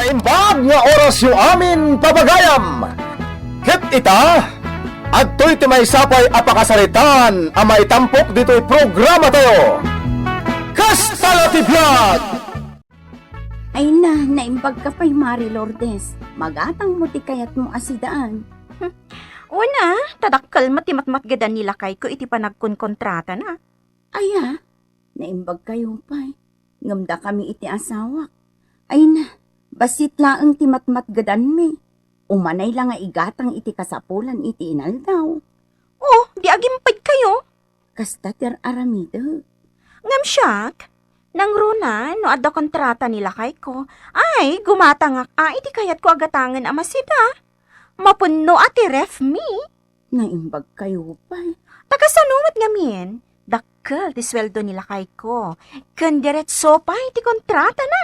Naimbag nga oras yung amin pabagayam. Hit ita, at to'y may sapay apakasaritan ang may tampok dito'y programa tayo. Kastalati Vlog! Ay na, naimbag ka pa'y Mari Lourdes. Magatang mo ti kayat mo asidaan. Una, tadakkal matimatmat gadan nila kay ko iti pa nagkonkontrata na. Aya, naimbag kayo pa'y. Ngamda kami iti asawa. Ay na, basit laang ti matmat gadan mi. Umanay lang nga igatang iti kasapulan iti inaldaw. Oh, di agimpad kayo. Kasta ter aramido. Ngam siyak, nang runa, no adda kontrata nila kay ko, ay gumatangak iti kayat ko agatangan amasida. Mapunno ati ref mi. Naimbag kayo pa'y. Tagasanumat ngamin, dakkel ti sweldo nila kay ko. Kandiretso pa iti kontrata na.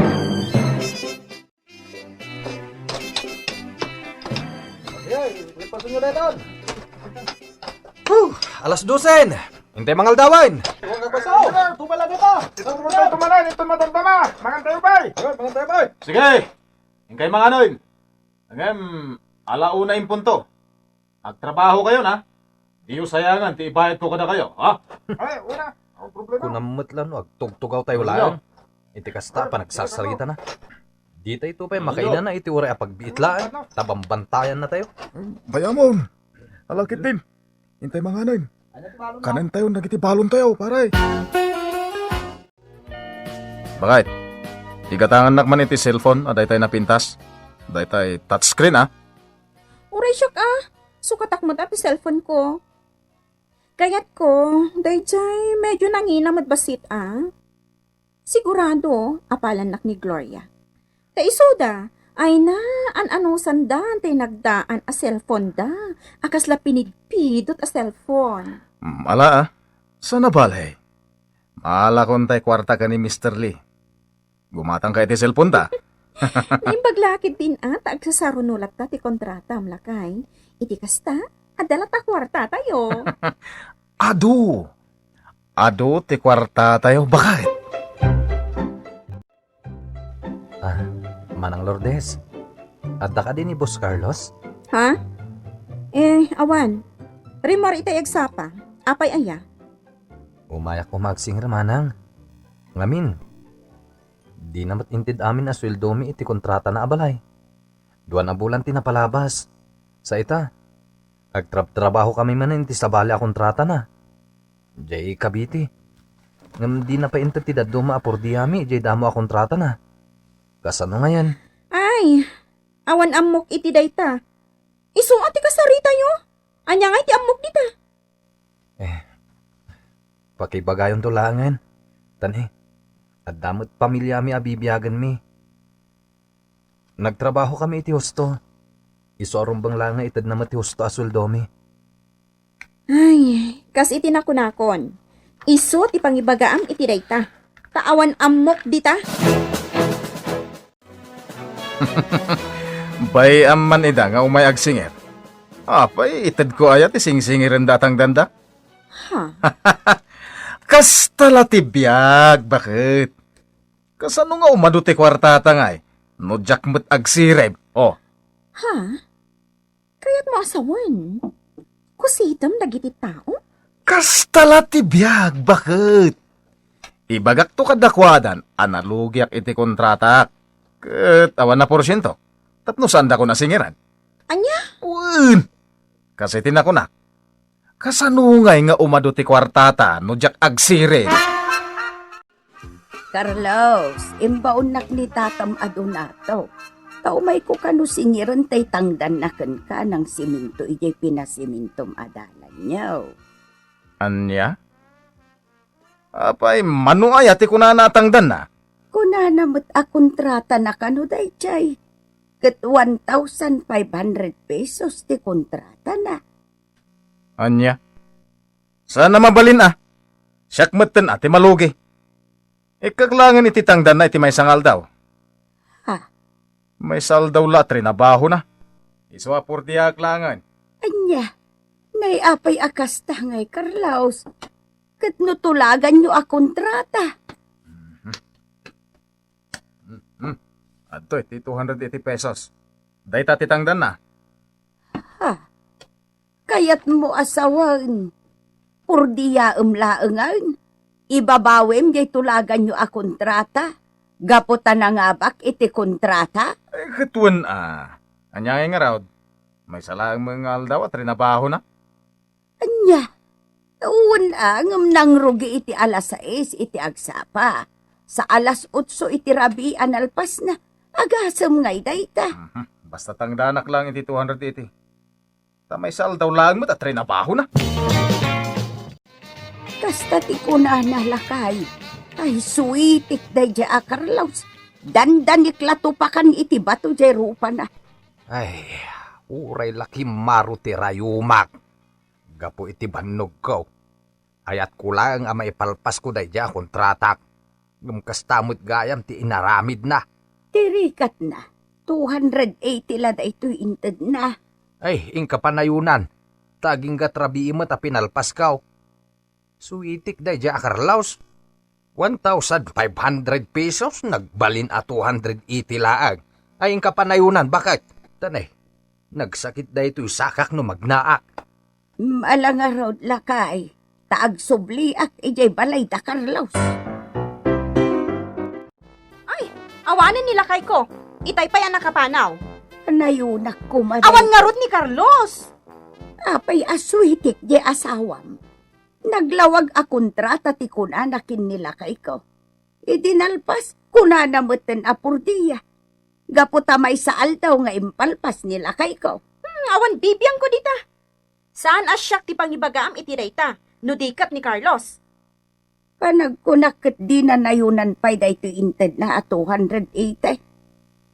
Alas 12. Hintay mangal dawan. Huwag nagbasaw! Tumala dito! Tumalan! Ito matandama! Mangantayo bay! Mangantayo bay! Sige! Ingkay mga anoy. Hanggang alauna yung punto. Agtrabaho kayo na. Di yung sayangan, ti ibayad ko kada kayo, ha? Ay, una! Ang problema! Kung namutlan, tugtugaw tayo laang. Iti kasta pa nagsasarita na. Dito ito pa makainan na iti uri apagbiitlaan. Tabambantayan na tayo. Bayamon, alakit din. Hintay mga anoy. Kanan tayo, nagitibalon tayo, paray. Bakit? Igatangan nakman iti cellphone, aday tayo napintas. Aday tayo touchscreen, ah. Uray siyak sukatakmat ati cellphone ko. Kayat ko, dayjay medyo nanginamad basit Sigurado, apalan nak ni Gloria. Ta isoda, ay na, ano sandan tay nagdaan a cellphone da. Akasla pinigpidot a cellphone. Ala, ah. Sana balay. Maala kon tay kwarta ka ni Mr. Lee. Gumatang ka iti cellphone ta. Naimpaglakid din agsasarunulat ta ti kontrata amlakay. Iti kasta, adala ta kwarta tayo. Ado, ti kwarta tayo. Bakit? Manang Lourdes. Adda ka din ni Boss Carlos? Ha? Awan. Rimor itay agsapa. Apay aya. Umayak ko magsingir manang. Ngamin. Di namat intid amin na sweldo mi iti kontrata na abalay. 2 na bulan tinapalabas. Sa ita. Agtrabaho kami man iti sabali a kontrata na. Jay kabiti. Ngam di na pa intid ti daduma apor diyami jay damo a kontrata na. Kasano nga yan? Ay, awan amok iti dayta. Isung ati kasarita yo. Anya nga iti amok dita. Pakibagayon to langan. Tani, at damot pamilya mi abibiyagan mi. Nagtrabaho kami iti husto. Isorong bang lang nga itad naman iti husto asweldo mi. Ay, kas iti nakunakon. Iso ti pangibagaam iti dayta. Taawan amok dita. Bay amman ida nga umay agsingir. Apay, itad ko ayat ising-singiran datang danda. Ha? Kasta latibiyag, bakit? Kasano nga umaduti kwartata nga eh? No jakmet agsireb. Oh, Ha? Kaya't mo asawan. Kusitam dagiti tao? kasta latibiyag, bakit? Ibagak to kadakwadan, analugyak iti kontratak. Ket awan na porsyento. Tapno sanda ko na singiran. Anya? Uun! Kasi tinakunak. Kasanungay nga umaduti kwartata no jak agsire. Carlos, imbaon nak ni tatam adunato. Taumay ko kanu singiran tay tangdan naken ka ng siminto ijay pinasimintom adalan niyo. Anya? Apay, manu ay ati ko na natangdan na. Kuna namot a kontrata na kanu dayjay. Ket 1,500 pesos ti kontrata na. Anya? Sana mabalin ah. Siyakmatan ati malugi. Ikaglangan iti tangdan na iti may sangal daw. Ha? May sal daw latri na baho na. Iswa por di aglangan. Anya, naiapay akasta ngay Carlos. Ket no tulagan nyo a kontrata. Adto, iti 280 pesos. Dayta titangdan na. Kayat mo asawan. Purdiya laengan. Ibabawem jay tulagan nyo a kontrata. Gaputan na nga bak iti kontrata. Katuan Anyay nga raw. May salang mga aldaw at rinabaho na. Anya. Ngam nang rugi iti alas 6 iti agsapa. Sa alas 8 iti rabi analpas na. Agasam ngay dayta. Basta tangdanak lang iti 280. May saldaw lang mo at rinabaho na. Kasta ti kuna na lakay. Ay suitik day ja Carlos. Dandan iklatupakan iti bato jay rupa na. Ay, uray laki maru ti rayumak. Gapo iti bannog ko. Ayat ko lang ang maipalpas ko day ja kontratak. Gumkastamot gayam ti inaramid na. Tirikat na. 280 la da ito'y inted na. Ay, ingka panayunan. Taging gatrabi mo ta pinalpas ka. Suitik day ja Carlos. 1,500 pesos nagbalin a 280 laag. Ay ingka panayunan, bakit? Tanay, nagsakit day ito'y sakak no magnaak. Malanga rod lakay. Taag subliak ijay balay da Carlos. Ay, awanan nila kay ko. Itay pa yan nakapanaw. Nayunak ko maday. Awan nga rod ni Carlos. Apay asuitik di asawam. Naglawag a kontrata ti kunanakin nila kay ko. Idinalpas kunanamutin a purdiya. Gaputa may saal daw nga impalpas nila kay ko. Awan bibiyang ko dita. Saan asyak ti pangibagaam iti dayta? No dikat ni Carlos. Panagkunakit di na nayunan pa'y dayto inted na a 280.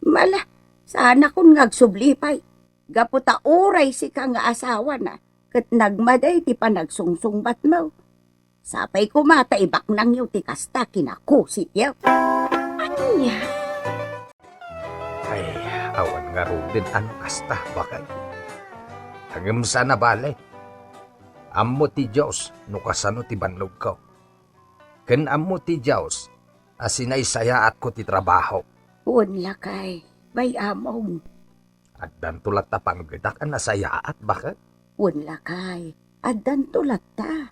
Mala, sana kung ngagsublipay. Gaputa oray si ka nga asawa na. Kat nagmaday ti panagsungsungbat mo. Sapay kumata ibak nang yu ti kasta kinakusit yaw. Anya? Ay, awan nga ro din ano kasta, bakit? Hanggang sana balay. Amo ti Diyos, no kasano ti banlog ko. Ken amo ti Diyos, asinay sayaat ko ti trabaho. Unla kay, bay among. At dantulat ta panggedak ang nasayaat, bakit? Unla kay, adan tulat ta.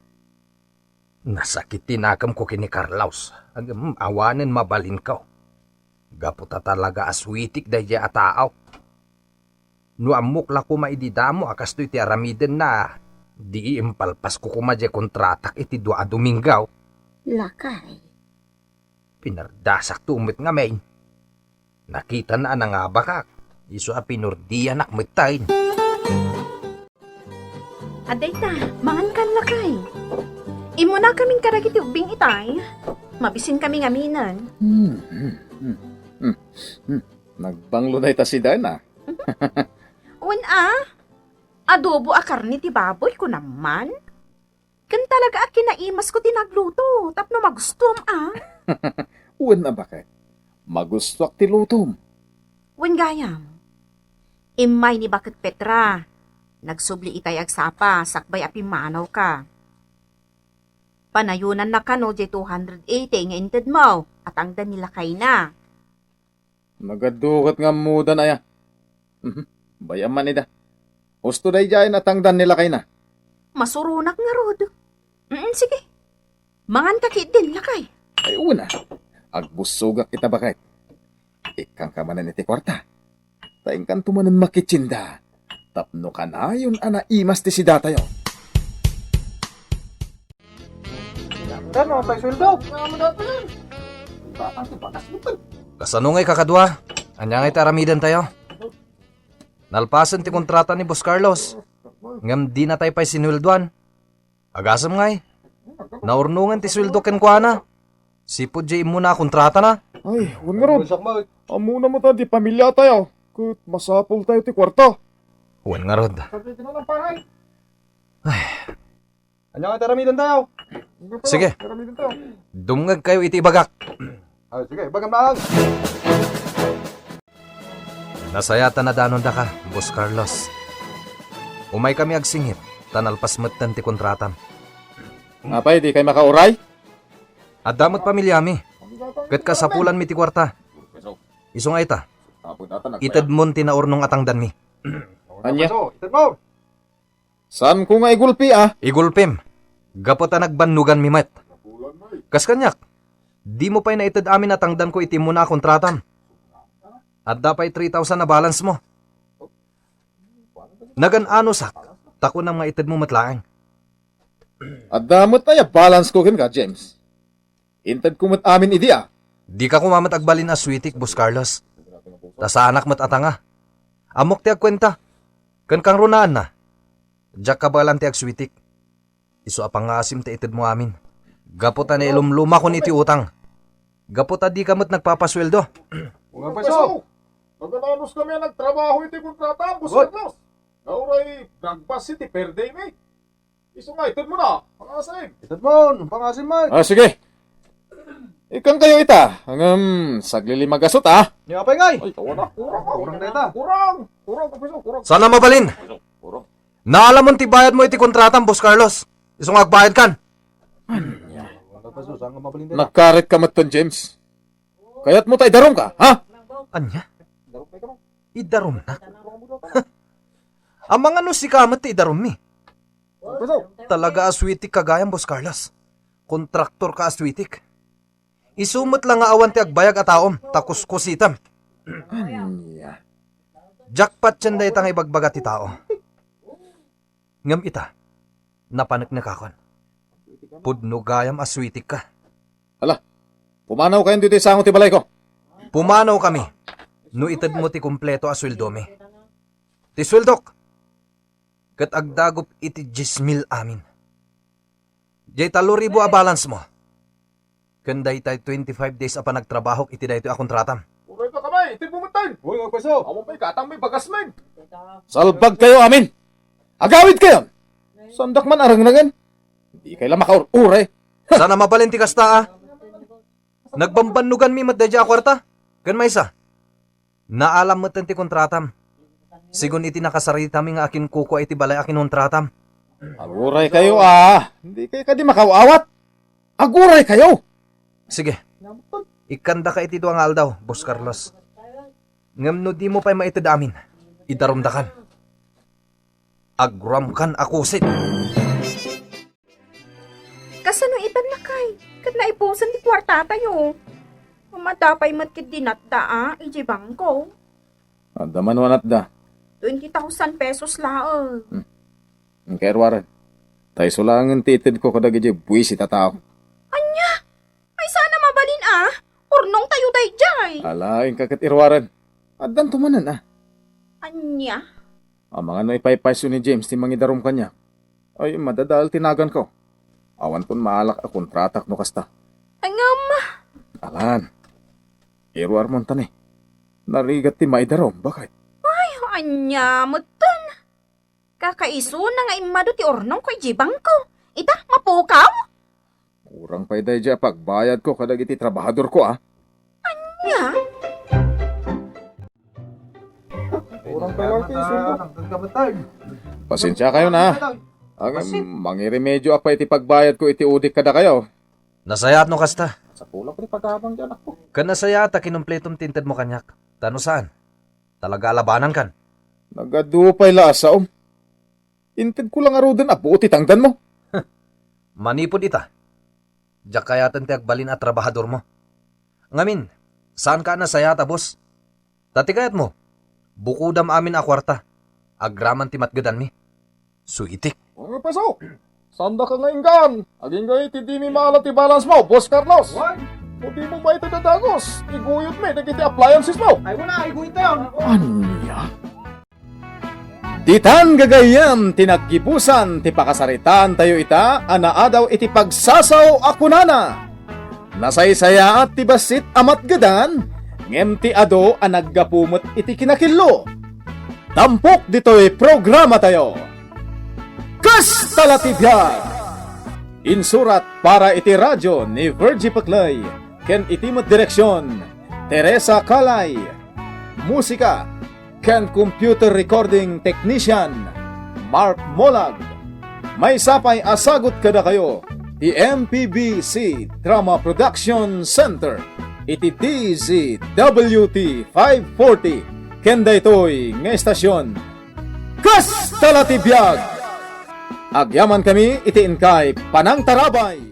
Nasakit tinakam ko kini Carlos. Hanggang awanin mabalin ko. Gaputa talaga aswitik dahi a tao. No amok la ko maididamo akas to'y ti aramiden na di impalpas ko kumadya kontratak iti 2 a Domingaw. Lakay. Pinardasak tumit nga main. Nakita na nga bakak. Iso a pinurdiya nakmitayin. Adayta, mangan kan lakay. Imo na kaming karagiti ubing itay. Mabisin kami ngaminan. Nagbanglo na ita si Dana. Adobo a karni ti baboy ko naman. Kan talaga a kinaimas ko tinagluto. Tapno magustom Uwan na bakit? Magustuak ti lutom. Wen gayam. Imay ni bakit Petra. Nagsubli itay agsapa, sakbay api manaw ka. Panayunan na ka no, 280 nga inted mo, at ang nila kay na. Nagadukat nga muda na ya. Bayaman ida. Gusto day dyan natangdan nila kay na. Masurunak nga rod. Sige. Mangan kakit din lakay. Ay una, agbusugak kita bakit? Ikang kamanan iti kwarta. Taing kan tumanan makitsinda. Tapno ka na yun ana imas ti si datayo. Kasano ngay kakadwa? Anya ngay taramidan tayo? Nalpasan ti kontrata ni Boss Carlos. Ngam di na tayo pa'y sinwilduan. Agasam ngay. Naurnungan ti swildo ken kwa na. Sipod jay mo na kontrata na. Ay, huwag nga ron. Amo na mo ta, di pamilya tayo. Kut masapol tayo ti kwarta. Huwan nga rod. Anya nga taramidan tayo. Sige. Dumngag kayo iti bagak. Sige, bagam lang. Nasayata na danon da ka, Boss Carlos. Umay kami agsingit. Tanalpas matan ti kontratan. Ngapay, di kay makauray? At damot pamilyami. Kat kasapulan mi ti kwarta. Iso nga ita, Itad mon tinaurnong atangdan mi. Anya? San ko nga igulpi Igulpim. Gapota nagbannugan mi met. Kas kanyak. Di mo pa'y naitad amin atangdan ko itim mo na kontratam. At dapay 3,000 na balance mo. Nagan-ano sak. Tako na mga itad mo matlaang. At damot na balance ko kin ka, James. Intad ko amin idi Di ka kumamat agbalin as sweetik, Boss Carlos. Ta sa anak mat atanga. Amok ti agkwenta. Kan kang runaan na. Diyak ka balan ti agswitik. Iso apang nga asim ti itid mo amin. Gapota na ilumluma ko ni ti utang. Gapota di ka mat nagpapasweldo. Mga paso! Nagananos kami ang nagtrabaho iti kontrata, Boss Carlos. Nauray, nagbas iti per day, may. Iso nga, itad mo na. Pangasim. Itad mo, pangasim, may. Sige. Ikan kayo ita. Hanggang saglilimagasot Niya pa ngay. Ay, tawa na. Kurang na ita. Kurang, kapiso, kurang. Sana mabalin. Kurang. Naalam mo ti bayad mo iti kontratam, Boss Carlos. Iso nga agbayad kan. Nagkarit ka maton, James. Kaya't mo tayo darong ka, ha? Anya? Idarom na. Ang mga no si kamat ti idarom mi. Talaga aswitik kagayang, Boss Carlos. Kontraktor ka aswitik. Isumot lang nga awan ti agbayag at taom, takuskusitam. Jackpot yan da itang ibagbaga ti tao. Ngam ita, napanak na kakon. Pudno gayam aswitik ka. Pumanaw kayo dito sa ti balay ko. Pumanaw kami. No itad mo ti kumpleto asweldo mi. Ti sweldok. Kat agdagop iti 10,000 amin. Jay 3,000 a balance mo. Kanday tayo 25 days apa nagtrabaho iti dayto a kontratam. Uray ka kamay, itid mo matay. Uy, mga paso. Amo pa'y katang may bagas, may. Salbag kayo amin. Agawid kayo. Sandak man arangrangan. Di kayo lang makauray. Sana mabalin ti kasta Nagbambanugan mi matdadya a kwarta. Kan may isa. Naalam mo ti kontratam. Sigun iti nakasarita mi nga akin kuko iti balay akin kontratam. Aguray kayo Hindi kayo kadi makawawat. Aguray kayo. Sige. Ikanda ka iti duang aldaw, Boss Carlos. Ngam no di mo pa'y maitid amin. Idarumdakan. Agram kan akusit. Kasano itan na kay? Kat naipusan di kwarta tayo. Umadapay matkid dinata iji bangko. Daman wanat da. 20,000 pesos laang. Ang kairwaran. Tayo sulangan titid ko kadag iji buwis ita tao. Anya? Ay sana mabalin Urnong tayo dayjay. Alain kakat irwaran. Addan tumanan Anya? Ang mga no ipaypayso ni James ti mangidarom kanya. Ay madadal tinagan ko. Awan kun maalak a kontratak no kasta. Angam. Alan. Irwar mo tani. Narigat ti maidarom. Bakit? Anya mo ton. Kakaiso na nga imado ti urnong ko ijibang ko. Ita, mapukaw? Kurang pa'y day dya pagbayad ko kadag iti trabahador ko Anya? Kurang pa lang kiso. Pasensya kayo na. Ang mangiremedyo apa iti pagbayad ko iti udik kada kayo. Nasayat no kasta. Sa kulang ko ni pagkabang dyan ako. Kan nasayata kinumpletom tinted mo kanyak. Tano saan? Talaga alabanan kan? Nagadupay lasa Intid ko lang arudan apo uti tangdan mo. Manipod ita. Diyak kayatan ti agbalin at trabahador mo. Ngamin, saan ka nasayata, boss? Tatikayat mo. Bukudam amin a kwarta. Agraman ti matgadan mi. Suitik. Mga paso. Sanda ka nga inggan. Aging gay ti di mi maalat ti balance mo, Boss Carlos. O di mo ba ito dadagos? Iguyot may nagiti appliances mo. Ay wala, iguyot na yun. Anya? Titan gagayam tinaggipusan ti pakasaritan tayo ita anaadaw iti pagsasaw akunana. Nasaysaya at ti basit amat gadan ngem ti ado a naggapumot iti kinakillo. Tampok dito'y programa tayo. Kas talatibyan! Insurat para iti radyo ni Virgie Paclay ken itimot direksyon Teresa Calay. Musika ken computer recording technician Mark Molag. May sapay asagot kada kayo ti MPBC Drama Production Center. iti DZWT 540 kenda ito'y nga estasyon. Kas talatibiyag! Agyaman kami iti inkay Panang Tarabay.